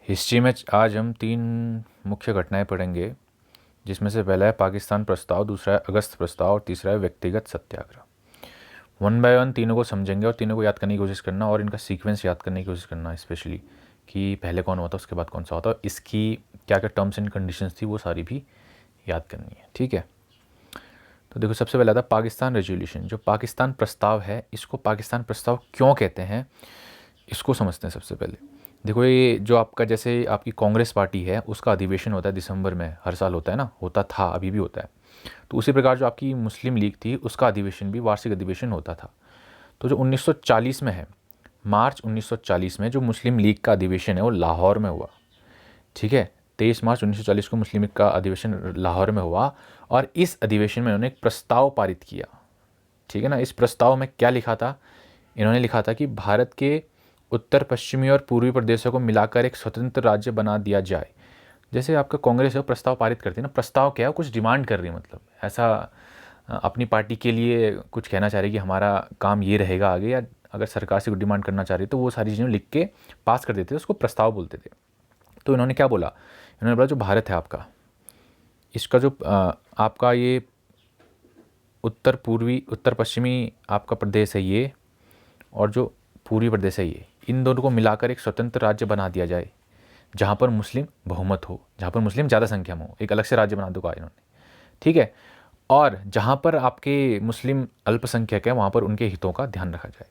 History में आज हम 3 मुख्य घटनाएं पढ़ेंगे, जिसमें से पहला है पाकिस्तान प्रस्ताव, दूसरा है अगस्त प्रस्ताव और तीसरा है व्यक्तिगत सत्याग्रह। वन बाय वन तीनों को समझेंगे और तीनों को याद करने की कोशिश करना और इनका सीक्वेंस याद करने की कोशिश करना, स्पेशली कि पहले कौन हुआ था, उसके बाद कौन सा होता, इसकी क्या क्या टर्म्स एंड कंडीशंस थी, वो सारी भी याद करनी है। ठीक है, तो देखो सबसे पहला था पाकिस्तान रेजोल्यूशन। जो पाकिस्तान प्रस्ताव है, इसको पाकिस्तान प्रस्ताव क्यों कहते हैं, इसको समझते हैं सबसे पहले। देखो ये जो आपका, जैसे आपकी कांग्रेस पार्टी है, उसका अधिवेशन होता है दिसंबर में, हर साल होता है ना, होता था, अभी भी होता है। तो उसी प्रकार जो आपकी मुस्लिम लीग थी, उसका अधिवेशन भी वार्षिक अधिवेशन होता था। तो जो 1940 में है, मार्च 1940 में जो मुस्लिम लीग का अधिवेशन है वो लाहौर में हुआ। ठीक है, 23 मार्च 1940 को मुस्लिम लीग का अधिवेशन लाहौर में हुआ और इस अधिवेशन में उन्होंने एक प्रस्ताव पारित किया। ठीक है ना, इस प्रस्ताव में क्या लिखा था, इन्होंने लिखा था कि भारत के उत्तर पश्चिमी और पूर्वी प्रदेशों को मिलाकर एक स्वतंत्र राज्य बना दिया जाए। जैसे आपका कांग्रेस है, प्रस्ताव पारित करती है ना, प्रस्ताव क्या है, कुछ डिमांड कर रही है, मतलब ऐसा अपनी पार्टी के लिए कुछ कहना चाह रही है कि हमारा काम ये रहेगा आगे, या अगर सरकार से कुछ डिमांड करना चाह रही है तो वो सारी चीज़ें लिख के पास कर देते थे, उसको प्रस्ताव बोलते थे। तो इन्होंने क्या बोला, इन्होंने बोला जो भारत है आपका, इसका जो आपका ये उत्तर पश्चिमी आपका प्रदेश है ये, और जो पूर्वी प्रदेश है ये, इन दोनों को मिलाकर एक स्वतंत्र राज्य बना दिया जाए, जहाँ पर मुस्लिम बहुमत हो, जहाँ पर मुस्लिम ज़्यादा संख्या में हो, एक अलग से राज्य बना दो कहा इन्होंने। ठीक है, और जहाँ पर आपके मुस्लिम अल्पसंख्यक है, वहाँ पर उनके हितों का ध्यान रखा जाए।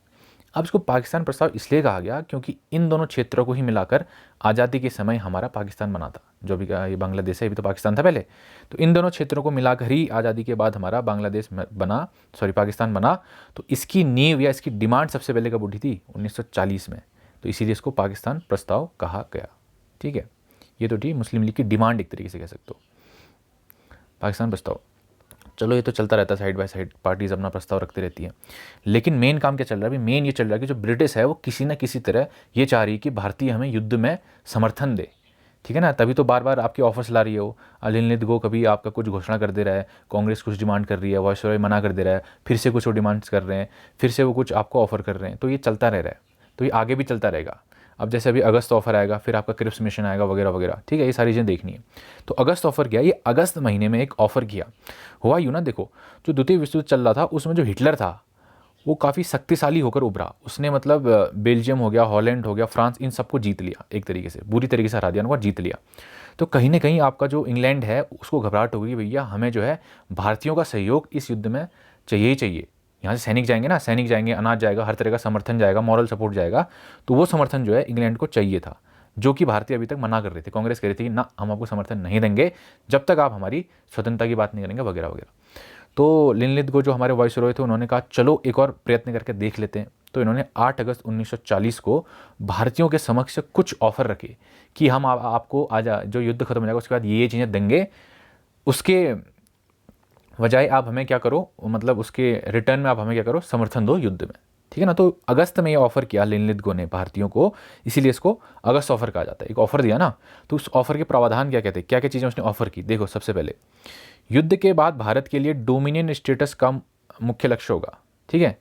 अब इसको पाकिस्तान प्रस्ताव इसलिए कहा गया क्योंकि इन दोनों क्षेत्रों को ही मिलाकर आज़ादी के समय हमारा पाकिस्तान बना था। जो भी ये बांग्लादेश है, ये भी तो पाकिस्तान था पहले, तो इन दोनों क्षेत्रों को मिलाकर ही आज़ादी के बाद हमारा बांग्लादेश बना, पाकिस्तान बना। तो इसकी नींव या इसकी डिमांड सबसे पहले कब उठी थी, 1940 में। तो इसीलिए इसको पाकिस्तान प्रस्ताव कहा गया। ठीक है, ये तो थी मुस्लिम लीग की डिमांड, एक तरीके से कह सकते हो, पाकिस्तान प्रस्ताव। चलो ये तो चलता रहता है, साइड बाय साइड पार्टीज़ अपना प्रस्ताव रखती रहती हैं, लेकिन मेन काम क्या चल रहा है अभी, मेन ये चल रहा है कि जो ब्रिटिश है वो किसी ना किसी तरह ये चाह रही है कि भारतीय हमें युद्ध में समर्थन दे। ठीक है ना, तभी तो बार बार आपकी ऑफर्स ला रही है वो। अनिल गो कभी आपका कुछ घोषणा कर दे रहा है, कांग्रेस कुछ डिमांड कर रही है, वायसरॉय मना कर दे रहा है, फिर से कुछ वो डिमांड्स कर रहे हैं, फिर से वो कुछ आपको ऑफर कर रहे हैं, तो ये चलता रह रहा है, तो ये आगे भी चलता रहेगा। अब जैसे अभी अगस्त ऑफर आएगा, फिर आपका क्रिप्स मिशन आएगा वगैरह वगैरह। ठीक है, ये सारी चीज़ें देखनी है। तो अगस्त ऑफर किया, ये अगस्त महीने में एक ऑफर किया, हुआ यूँ ना। देखो जो द्वितीय विश्व युद्ध चल रहा था, उसमें जो हिटलर था वो काफ़ी शक्तिशाली होकर उभरा। उसने मतलब बेल्जियम हो गया, हॉलैंड हो गया, फ्रांस, इन सबको जीत लिया, एक तरीके से बुरी तरीके से हरा दिया, उनको जीत लिया। तो कहीं ना कहीं आपका जो इंग्लैंड है उसको घबराहट होगी, भैया हमें जो है भारतीयों का सहयोग इस युद्ध में चाहिए ही चाहिए। यहाँ से सैनिक जाएंगे ना, सैनिक जाएंगे, अनाज जाएगा, हर तरह का समर्थन जाएगा, मॉरल सपोर्ट जाएगा। तो वो समर्थन जो है इंग्लैंड को चाहिए था, जो कि भारतीय अभी तक मना कर रहे थे। कांग्रेस कह रही थी कि ना, हम आपको समर्थन नहीं देंगे जब तक आप हमारी स्वतंत्रता की बात नहीं करेंगे वगैरह वगैरह। तो लिनलिथ को, जो हमारे वाइसरॉय थे, उन्होंने कहा चलो एक और प्रयत्न करके देख लेते हैं। तो इन्होंने 8 अगस्त 1940 को भारतीयों के समक्ष कुछ ऑफर रखे कि हम आपको आज जो युद्ध खत्म हो जाएगा उसके बाद ये चीज़ें देंगे, उसके बजाय आप हमें क्या करो, मतलब उसके रिटर्न में आप हमें क्या करो, समर्थन दो युद्ध में। ठीक है ना, तो अगस्त में ये ऑफर किया लिनलिथ गो ने भारतीयों को, इसीलिए इसको अगस्त ऑफर कहा जाता है। एक ऑफर दिया ना, तो उस ऑफर के प्रावधान क्या कहते हैं, क्या क्या चीज़ें उसने ऑफर की। देखो सबसे पहले, युद्ध के बाद भारत के लिए डोमिनियन स्टेटस का मुख्य लक्ष्य होगा। ठीक है,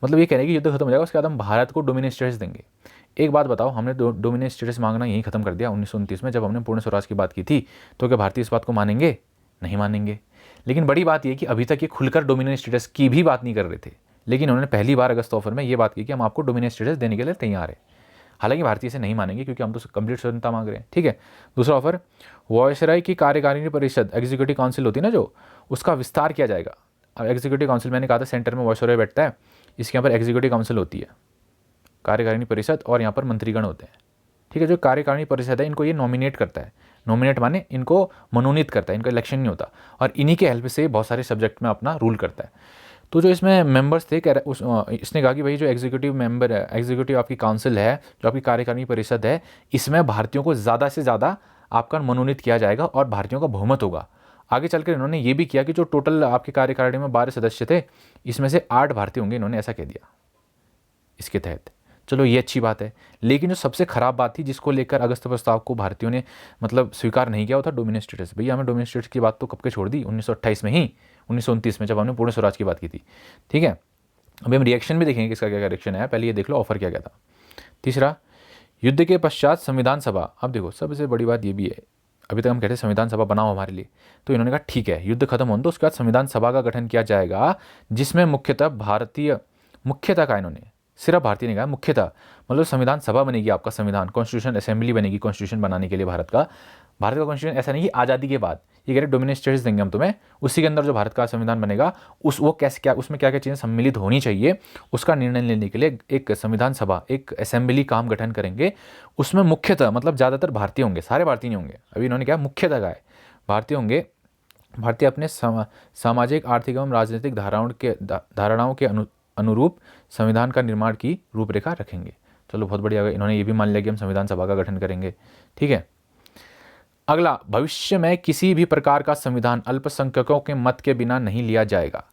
मतलब ये कह रहे हैं कि युद्ध खत्म हो जाएगा उसके बाद हम भारत को डोमिनियन स्टेटस देंगे। एक बात बताओ, हमने डोमिनियन स्टेटस मांगना यहीं खत्म कर दिया 1929 में, जब हमने पूर्ण स्वराज की बात की थी। तो क्या भारतीय इस बात को मानेंगे, नहीं मानेंगे। लेकिन बड़ी बात यह कि अभी तक ये खुलकर डोमिनियन स्टेटस की भी बात नहीं कर रहे थे, लेकिन उन्होंने पहली बार अगस्त ऑफर में ये बात की कि हम आपको डोमिनियन स्टेटस देने के लिए तैयार है। हालांकि भारतीय से नहीं मानेंगे क्योंकि हम तो कंप्लीट स्वतंत्रता मांग रहे हैं। ठीक है, दूसरा ऑफर, वायसराय की कार्यकारिणी परिषद, एग्जीक्यूटिव काउंसिल होती है ना जो, उसका विस्तार किया जाएगा। अब एग्जीक्यूटिव काउंसिल, मैंने कहा था सेंटर में वायसराय बैठता है, इसके यहाँ पर एग्जीक्यूटिव काउंसिल होती है, कार्यकारिणी परिषद, और यहाँ पर मंत्रीगण होते हैं। ठीक है, जो कार्यकारिणी परिषद है इनको ये नॉमिनेट करता है, नॉमिनेट माने इनको मनोनीत करता है, इनका इलेक्शन नहीं होता, और इन्हीं के हेल्प से बहुत सारे सब्जेक्ट में अपना रूल करता है। तो जो इसमें मेंबर्स थे, इसने कहा कि भाई जो एग्जीक्यूटिव मेंबर है, एग्जीक्यूटिव आपकी काउंसिल है, जो आपकी कार्यकारिणी परिषद है, इसमें भारतीयों को ज़्यादा से ज़्यादा आपका मनोनीत किया जाएगा और भारतीयों का बहुमत होगा। आगे चलकर इन्होंने ये भी किया कि जो टोटल आपकी कार्यकारिणी में 12 सदस्य थे, इसमें से 8 भारतीय होंगे, इन्होंने ऐसा कह दिया इसके तहत। चलो ये अच्छी बात है, लेकिन जो सबसे खराब बात थी जिसको लेकर अगस्त प्रस्ताव को भारतीयों ने मतलब स्वीकार नहीं किया, वो था डोमिनियन स्टेटस। भैया हमें डोमिनियन स्टेटस की बात तो कब के छोड़ दी, 1928 में ही, 1929 में, जब हमने पूर्ण स्वराज की बात की थी। ठीक है, अभी हम रिएक्शन भी देखेंगे किसका क्या क्या रिएक्शन है, पहले ये देख लो ऑफर क्या क्या था। तीसरा, युद्ध के पश्चात संविधान सभा, अब देखो सबसे बड़ी बात ये भी है, अभी तक हम कहते हैं संविधान सभा बनाओ हमारे लिए, तो इन्होंने कहा ठीक है युद्ध खत्म होने दो, उसके बाद संविधान सभा का गठन किया जाएगा, जिसमें मुख्यतः का इन्होंने सिर्फ भारतीय ने कहा मुख्यतः, मतलब संविधान सभा बनेगी आपका, संविधान कॉन्स्टिट्यूशन असेंबली बनेगी कॉन्स्टिट्यूशन बनाने के लिए भारत का कॉन्स्टिट्यूशन, ऐसा नहीं कि आज़ादी के बाद, ये कह रहे डोमिनियन स्टेट्स देंगे हम तुम्हें, उसी के अंदर जो भारत का संविधान बनेगा वो कैसे क्या उसमें क्या क्या चीज़ें सम्मिलित होनी चाहिए, उसका निर्णय लेने के लिए एक संविधान सभा, एक असेंबली काम गठन करेंगे। उसमें मुख्यतः मतलब ज़्यादातर भारतीय होंगे, सारे भारतीय नहीं होंगे, अभी इन्होंने क्या मुख्यतः का है भारतीय होंगे, भारतीय अपने सामाजिक आर्थिक एवं राजनीतिक धारणाओं के अनुरूप संविधान का निर्माण की रूपरेखा रखेंगे। चलो बहुत बढ़िया, इन्होंने ये भी मान लिया कि हम संविधान सभा का गठन करेंगे, ठीक है। अगला, भविष्य में किसी भी प्रकार का संविधान अल्पसंख्यकों के मत के बिना नहीं लिया जाएगा,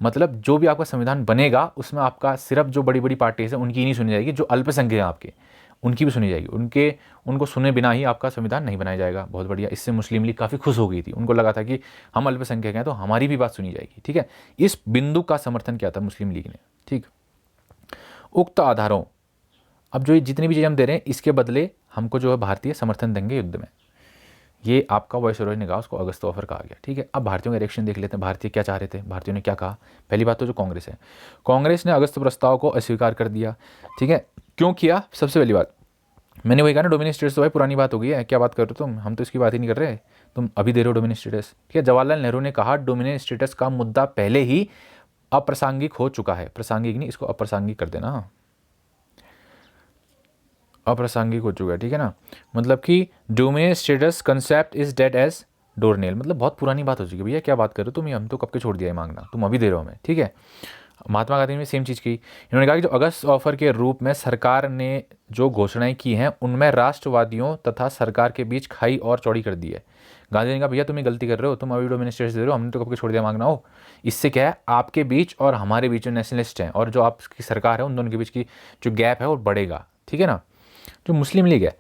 मतलब जो भी आपका संविधान बनेगा उसमें आपका सिर्फ जो बड़ी बड़ी पार्टीज है उनकी नहीं सुनी जाएगी, जो अल्पसंख्यक हैं आपके उनकी भी सुनी जाएगी, उनको सुने बिना ही आपका संविधान नहीं बनाया जाएगा। बहुत बढ़िया, इससे मुस्लिम लीग काफ़ी खुश हो गई थी, उनको लगा था कि हम अल्पसंख्यक हैं तो हमारी भी बात सुनी जाएगी, ठीक है। इस बिंदु का समर्थन किया था मुस्लिम लीग ने, ठीक। उक्त आधारों, अब जो जितनी भी चीज़ हम दे रहे हैं इसके बदले हमको जो है भारतीय समर्थन देंगे युद्ध में, ये आपका वायसरॉय ने कहा, उसको अगस्त ऑफर कहा गया, ठीक है। अब भारतीयों का रिएक्शन देख लेते हैं, भारतीय क्या चाह रहे थे, भारतीयों ने क्या कहा। पहली बात तो जो कांग्रेस है, कांग्रेस ने अगस्त प्रस्ताव को अस्वीकार कर दिया, ठीक है। क्यों किया, सबसे पहली बात मैंने वही कहा ना, डोमिनियन स्टेटस तो भाई पुरानी बात हो गई है, क्या बात कर रहे हो तुम, हम तो इसकी बात ही नहीं कर रहे, तुम अभी दे रहे हो डोमिनियन स्टेटस, ठीक है। जवाहरलाल नेहरू ने कहा डोमिनियन स्टेटस का मुद्दा पहले ही अप्रासंगिक हो चुका है, प्रासंगिक नहीं, इसको अप्रासंगिक कर देना, अप्रासंगिक हो चुका है, ठीक है ना। मतलब कि dominion status concept is dead as doornail, मतलब बहुत पुरानी बात हो चुकी है भैया, क्या बात कर रहे हो तुम, हम तो कब के छोड़ दिया है मांगना, तुम अभी दे रहे हो हमें, ठीक है। महात्मा गांधी ने सेम चीज़ की, इन्होंने कहा कि जो अगस्त ऑफर के रूप में सरकार ने जो घोषणाएं की हैं उनमें राष्ट्रवादियों तथा सरकार के बीच खाई और चौड़ी कर दी है। गांधी ने कहा भैया तुम ही गलती कर रहे हो, तुम अभी डोमिनियन स्टेट्स दे रहे हो, हमने तो कब के छोड़ दिया मांगना हो। इससे क्या है, आपके बीच और हमारे बीच जो नेशनलिस्ट हैं और जो आपकी सरकार है उन दोनों के बीच की जो गैप है वो बढ़ेगा, ठीक है ना। जो मुस्लिम लीग है,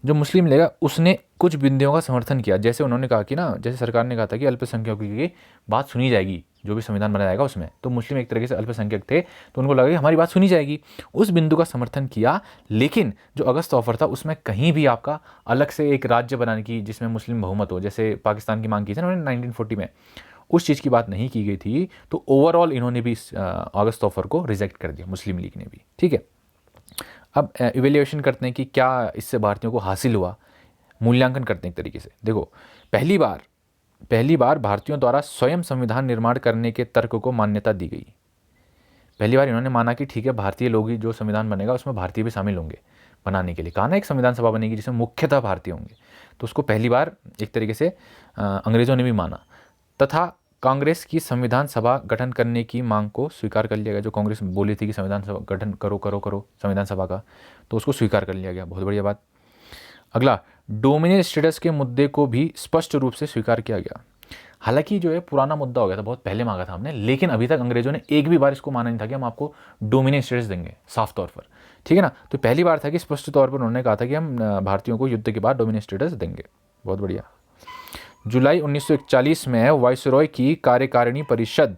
जो मुस्लिम लीग है उसने कुछ बिंदुओं का समर्थन किया, जैसे उन्होंने कहा कि ना, जैसे सरकार ने कहा था कि अल्पसंख्यकों की बात सुनी जाएगी, जो भी संविधान बनाया जाएगा उसमें, तो मुस्लिम एक तरीके से अल्पसंख्यक थे तो उनको लगा कि हमारी बात सुनी जाएगी, उस बिंदु का समर्थन किया। लेकिन जो अगस्त ऑफर था उसमें कहीं भी आपका अलग से एक राज्य बनाने की जिसमें मुस्लिम बहुमत हो, जैसे पाकिस्तान की मांग की थी ना उन्होंने 1940 में, उस चीज़ की बात नहीं की गई थी। तो ओवरऑल इन्होंने भी अगस्त ऑफर को रिजेक्ट कर दिया, मुस्लिम लीग ने भी, ठीक है। अब इवेल्युएशन करते हैं कि क्या इससे भारतीयों को हासिल हुआ, मूल्यांकन करते हैं एक तरीके से। देखो, पहली बार भारतीयों द्वारा स्वयं संविधान निर्माण करने के तर्क को मान्यता दी गई। पहली बार इन्होंने माना कि ठीक है भारतीय लोग ही जो संविधान बनेगा उसमें भारतीय भी शामिल होंगे बनाने के लिए, कहा ना एक संविधान सभा बनेगी जिसमें मुख्यतः भारतीय होंगे, तो उसको पहली बार एक तरीके से अंग्रेज़ों ने भी माना, तथा कांग्रेस की संविधान सभा गठन करने की मांग को स्वीकार कर लिया गया। जो कांग्रेस बोली थी कि संविधान सभा गठन करो संविधान सभा का, तो उसको स्वीकार कर लिया गया, बहुत बढ़िया बात। अगला, डोमिनियन स्टेटस के मुद्दे को भी स्पष्ट रूप से स्वीकार किया गया। हालांकि जो है पुराना मुद्दा हो गया था, बहुत पहले मांगा था हमने, लेकिन अभी तक अंग्रेजों ने एक भी बार इसको माना नहीं था कि हम आपको डोमिनियन स्टेटस देंगे साफ तौर पर, ठीक है ना। तो पहली बार था कि स्पष्ट तौर पर उन्होंने कहा था कि हम भारतीयों को युद्ध के बाद डोमिनियन स्टेटस देंगे, बहुत बढ़िया। जुलाई 1941 में वायसरॉय की कार्यकारिणी परिषद,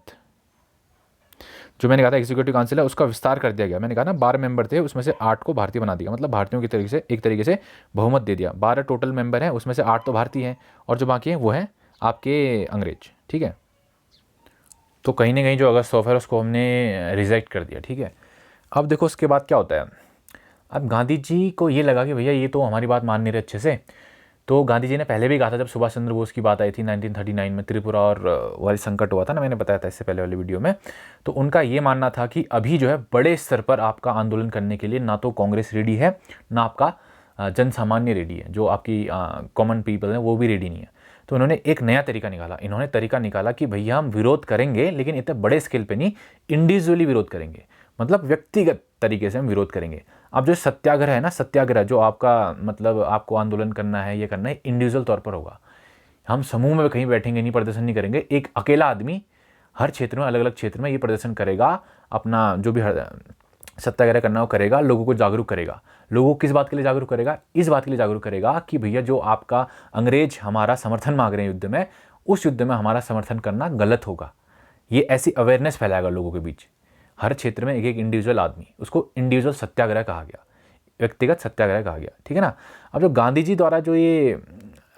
जो मैंने कहा था एग्जीक्यूटिव काउंसिल है, उसका विस्तार कर दिया गया। मैंने कहा ना 12 मेंबर थे, उसमें से 8 को भारतीय बना दिया, मतलब भारतीयों की तरीके से एक तरीके से बहुमत दे दिया। 12 टोटल मेंबर हैं, उसमें से 8 तो भारतीय हैं और जो बाकी हैं वो हैं आपके अंग्रेज, ठीक है। तो कहीं ना कहीं जो अगस्त ऑफर है उसको हमने रिजेक्ट कर दिया, ठीक है। अब देखो उसके बाद क्या होता है, अब गांधी जी को ये लगा कि भैया ये तो हमारी बात मान नहीं रहे अच्छे से, तो गांधी जी ने पहले भी कहा था, जब सुभाष चंद्र बोस की बात आई थी 1939 में, त्रिपुरा और वाली संकट हुआ था ना, मैंने बताया था इससे पहले वाली वीडियो में, तो उनका ये मानना था कि अभी जो है बड़े स्तर पर आपका आंदोलन करने के लिए ना तो कांग्रेस रेडी है, ना आपका जन सामान्य रेडी है, जो आपकी कॉमन पीपल है वो भी रेडी नहीं है। तो उन्होंने एक नया तरीका निकाला, इन्होंने तरीका निकाला कि भैया हम विरोध करेंगे लेकिन इतने बड़े स्केल पे नहीं, इंडिविजुअली विरोध करेंगे, मतलब व्यक्तिगत तरीके से हम विरोध करेंगे। अब जो सत्याग्रह है ना, सत्याग्रह जो आपका मतलब आपको आंदोलन करना है, ये करना है, इंडिविजुअल तौर पर होगा, हम समूह में कहीं बैठेंगे नहीं, प्रदर्शन नहीं करेंगे, एक अकेला आदमी हर क्षेत्र में अलग अलग क्षेत्र में ये प्रदर्शन करेगा, अपना जो भी सत्याग्रह करना वो करेगा, लोगों को जागरूक करेगा। लोगों को किस बात के लिए जागरूक करेगा, इस बात के लिए जागरूक करेगा कि भैया जो आपका अंग्रेज हमारा समर्थन मांग रहे हैं युद्ध में, उस युद्ध में हमारा समर्थन करना गलत होगा। ये ऐसी अवेयरनेस फैलाएगा लोगों के बीच, हर क्षेत्र में एक एक इंडिविजुअल आदमी, उसको इंडिविजुअल सत्याग्रह कहा गया। व्यक्तिगत सत्याग्रह कहा गया, ठीक है ना। अब जो गांधी जी द्वारा जो ये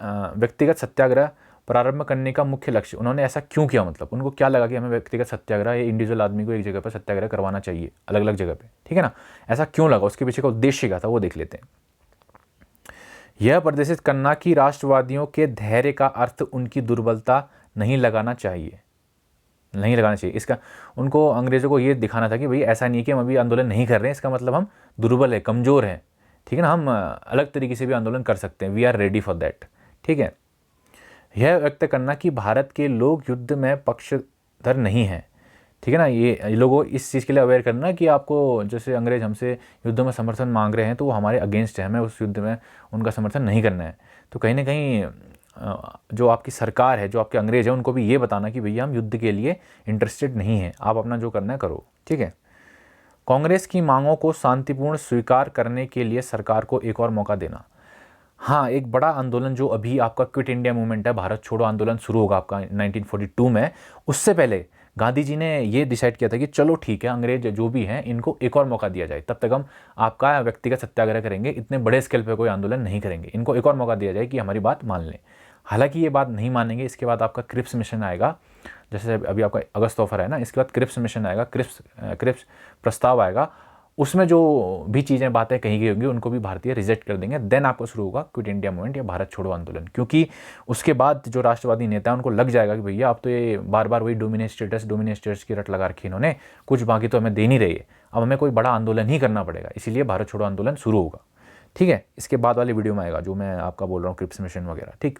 व्यक्तिगत सत्याग्रह प्रारंभ करने का मुख्य लक्ष्य, उन्होंने ऐसा क्यों किया, मतलब उनको क्या लगा कि हमें व्यक्तिगत सत्याग्रह, ये इंडिविजुअल आदमी को एक जगह पर सत्याग्रह करवाना चाहिए, अलग अलग जगह पे, ठीक है ना, ऐसा क्यों लगा, उसके पीछे का उद्देश्य क्या था, वो देख लेते हैं। यह प्रदर्शित करना कि राष्ट्रवादियों के धैर्य का अर्थ उनकी दुर्बलता नहीं लगाना चाहिए, नहीं लगाना चाहिए। इसका उनको, अंग्रेजों को ये दिखाना था कि भाई ऐसा नहीं है कि हम अभी आंदोलन नहीं कर रहे हैं, इसका मतलब हम दुर्बल है, कमज़ोर हैं, ठीक है ना, हम अलग तरीके से भी आंदोलन कर सकते हैं, we are ready for that, ठीक है। यह व्यक्त करना कि भारत के लोग युद्ध में पक्षधर नहीं हैं, ठीक है ना, ये लोगों इस चीज़ के लिए अवेयर करना कि आपको, जैसे अंग्रेज हमसे युद्ध में समर्थन मांग रहे हैं तो वो हमारे अगेंस्ट है, हमें उस युद्ध में उनका समर्थन नहीं करना है। तो कहीं ना कहीं जो आपकी सरकार है, जो आपके अंग्रेज हैं, उनको भी ये बताना कि भैया हम युद्ध के लिए इंटरेस्टेड नहीं हैं, आप अपना जो करना है करो, ठीक है। कांग्रेस की मांगों को शांतिपूर्ण स्वीकार करने के लिए सरकार को एक और मौका देना। हाँ, एक बड़ा आंदोलन जो अभी आपका क्विट इंडिया मूवमेंट है, भारत छोड़ो आंदोलन शुरू होगा आपका 1942 में, उससे पहले गांधी जी ने ये डिसाइड किया था कि चलो ठीक है, अंग्रेज जो भी हैं इनको एक और मौका दिया जाए, तब तक हम आपका व्यक्तिगत सत्याग्रह करेंगे, इतने बड़े स्केल पे कोई आंदोलन नहीं करेंगे, इनको एक और मौका दिया जाए कि हमारी बात मान लें। हालांकि ये बात नहीं मानेंगे। इसके बाद आपका क्रिप्स मिशन आएगा, जैसे अभी आपका अगस्त ऑफर है ना, इसके बाद क्रिप्स मिशन आएगा, क्रिप्स प्रस्ताव आएगा, उसमें जो भी चीज़ें बातें कही गई होंगी उनको भी भारतीय रिजेक्ट कर देंगे। देन आपको शुरू होगा क्विट इंडिया मूवमेंट या भारत छोड़ो आंदोलन, क्योंकि उसके बाद जो राष्ट्रवादी नेता हैं उनको लग जाएगा कि भैया अब तो ये बार बार वही डोमिनेट स्टेटस की रट लगा रखी इन्होंने, कुछ बाकी तो हमें दे नहीं रही है, अब हमें कोई बड़ा आंदोलन ही करना पड़ेगा, इसीलिए भारत छोड़ो आंदोलन शुरू होगा, ठीक है। इसके बाद वाली वीडियो में आएगा जो मैं आपका बोल रहा हूँ, क्रिप्स मिशन वगैरह, ठीक।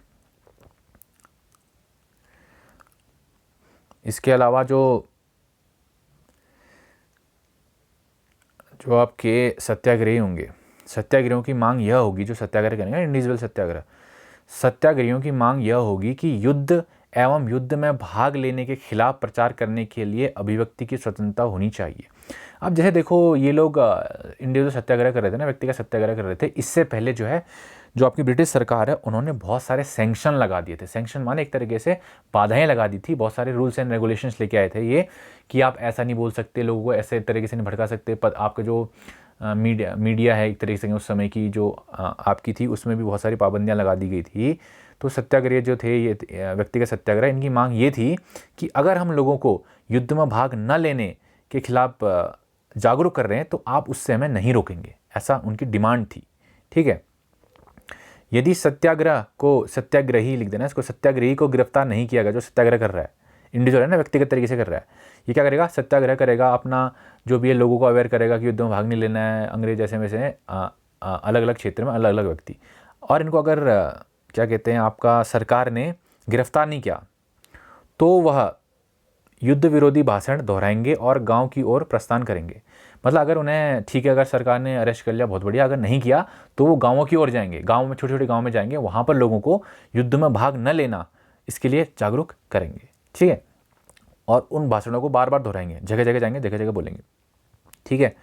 इसके अलावा जो आपके सत्याग्रही होंगे, सत्याग्रहियों की मांग यह होगी, जो सत्याग्रह करेंगे इंडिविजुअल सत्याग्रह, सत्याग्रहियों की मांग यह होगी कि युद्ध एवं युद्ध में भाग लेने के खिलाफ प्रचार करने के लिए अभिव्यक्ति की स्वतंत्रता होनी चाहिए। अब जैसे देखो, ये लोग इंडिविजुअल सत्याग्रह कर रहे थे ना, व्यक्तिगत सत्याग्रह कर रहे थे, इससे पहले जो है जो आपकी ब्रिटिश सरकार है उन्होंने बहुत सारे सैंक्शन लगा दिए थे। सैंक्शन माने एक तरीके से बाधाएं लगा दी थी, बहुत सारे रूल्स एंड रेगुलेशंस लेके आए थे ये, कि आप ऐसा नहीं बोल सकते, लोगों को ऐसे तरीके से नहीं भड़का सकते, पर आपका जो मीडिया है एक तरीके से उस समय की जो आपकी थी, उसमें भी बहुत सारी पाबंदियां लगा दी गई थी। तो सत्याग्रह जो थे, ये व्यक्तिगत सत्याग्रह, इनकी मांग ये थी कि अगर हम लोगों को युद्ध में भाग न लेने के खिलाफ जागरूक कर रहे हैं तो आप उससे हमें नहीं रोकेंगे, ऐसा उनकी डिमांड थी, ठीक है। यदि सत्याग्रह को, सत्याग्रही लिख देना इसको, सत्याग्रही को गिरफ्तार नहीं किया गया, जो सत्याग्रह कर रहा है, इंडिविजुअल है ना, व्यक्तिगत तरीके से कर रहा है, ये क्या करेगा, सत्याग्रह करेगा, अपना जो भी है लोगों को अवेयर करेगा कि युद्ध में भाग नहीं लेना है, अंग्रेज ऐसे में से अलग अलग क्षेत्र में अलग अलग व्यक्ति, और इनको अगर क्या कहते हैं आपका सरकार ने गिरफ्तार नहीं किया तो वह युद्ध विरोधी भाषण दोहराएंगे और गांव की ओर प्रस्थान करेंगे। मतलब अगर उन्हें, ठीक है, अगर सरकार ने अरेस्ट कर लिया बहुत बढ़िया, अगर नहीं किया तो वो गांवों की ओर जाएंगे, गांव में, छोटे छोटे गांव में जाएंगे, वहाँ पर लोगों को युद्ध में भाग न लेना इसके लिए जागरूक करेंगे, ठीक है। और उन भाषणों को बार बार दोहराएंगे, जगह जगह जाएंगे, जगह जगह बोलेंगे, ठीक है।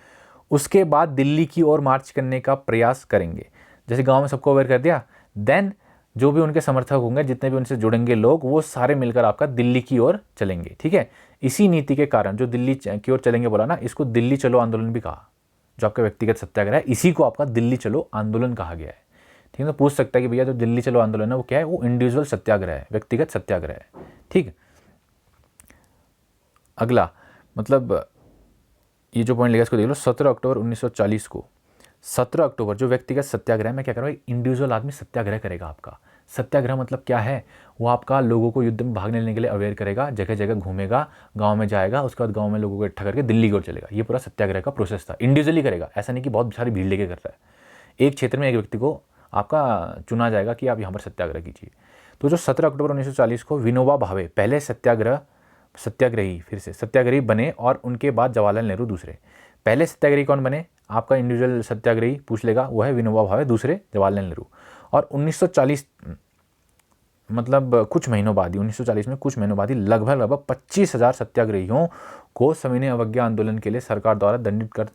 उसके बाद दिल्ली की ओर मार्च करने का प्रयास करेंगे। जैसे गाँव में सबको अवेयर कर दिया, देन जो भी उनके समर्थक होंगे, जितने भी उनसे जुड़ेंगे लोग, वो सारे मिलकर आपका दिल्ली की ओर चलेंगे, ठीक है। इसी नीति के कारण जो दिल्ली की ओर चलेंगे बोला ना, इसको दिल्ली चलो आंदोलन भी कहा, जो आपका व्यक्तिगत सत्याग्रह है, इसी को आपका दिल्ली चलो आंदोलन कहा गया है, ठीक है। तो पूछ सकता है कि भैया जो दिल्ली चलो आंदोलन है वो क्या है, वो इंडिविजुअल सत्याग्रह है, व्यक्तिगत सत्याग्रह है, ठीक है। अगला, मतलब ये जो पॉइंट लिखा इसको देख लो, 17 अक्टूबर 1940 को, 17 अक्टूबर जो व्यक्तिगत सत्याग्रह में क्या करेगा, इंडिविजुअल आदमी सत्याग्रह करेगा आपका। सत्याग्रह मतलब क्या है, वो आपका लोगों को युद्ध में भाग लेने के लिए अवेयर करेगा, जगह जगह घूमेगा, गांव में जाएगा, उसके बाद गांव में लोगों को इकट्ठा करके दिल्ली की ओर चलेगा। ये पूरा सत्याग्रह का प्रोसेस था, इंडिविजुअली करेगा, ऐसा नहीं कि बहुत सारी भीड़ लेके कर रहा है। एक क्षेत्र में एक व्यक्ति को आपका चुना जाएगा कि आप यहाँ पर सत्याग्रह कीजिए। तो जो 17 अक्टूबर 1940 को विनोबा भावे पहले सत्याग्रही, फिर से सत्याग्रही बने, और उनके बाद जवाहरलाल नेहरू दूसरे। पहले सत्याग्रही कौन बने, आपका इंडिविजुअल सत्याग्रही पूछ लेगा, वो है विनोबा भावे, दूसरे जवाहरलाल नेहरू। और 1940 मतलब कुछ महीनों बाद ही, 1940 में कुछ महीनों बाद ही लगभग 25,000 सत्याग्रहियों को सविनय अवज्ञा आंदोलन के लिए सरकार द्वारा दंडित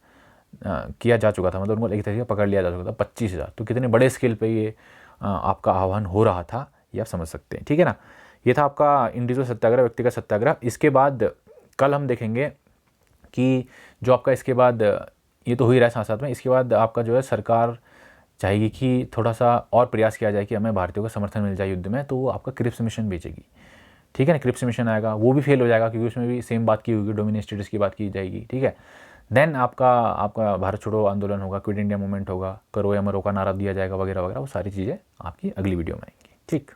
किया जा चुका था, मतलब उनको एक तरीके से पकड़ लिया जा चुका था। 25,000, तो कितने बड़े स्केल पे ये आपका आह्वान हो रहा था, ये आप समझ सकते हैं, ठीक है ना। ये था आपका इंडिविजुअल सत्याग्रह, व्यक्तिगत सत्याग्रह। इसके बाद कल हम देखेंगे कि जो आपका इसके बाद ये तो हो ही रहा है साथ साथ में। इसके बाद आपका जो है सरकार चाहेगी कि थोड़ा सा और प्रयास किया जाए कि हमें भारतीयों का समर्थन मिल जाए युद्ध में, तो वो आपका क्रिप्स मिशन भेजेगी, ठीक है ना। क्रिप्स मिशन आएगा, वो भी फेल हो जाएगा क्योंकि उसमें भी सेम बात की होगी, डोमिनेट स्टेटस की बात की जाएगी, ठीक है। देन आपका आपका भारत छोड़ो आंदोलन होगा, क्विट इंडिया मूवमेंट होगा, करो या मरो का नारा दिया जाएगा वगैरह वगैरह, वो सारी चीज़ें आपकी अगली वीडियो में आएंगी, ठीक।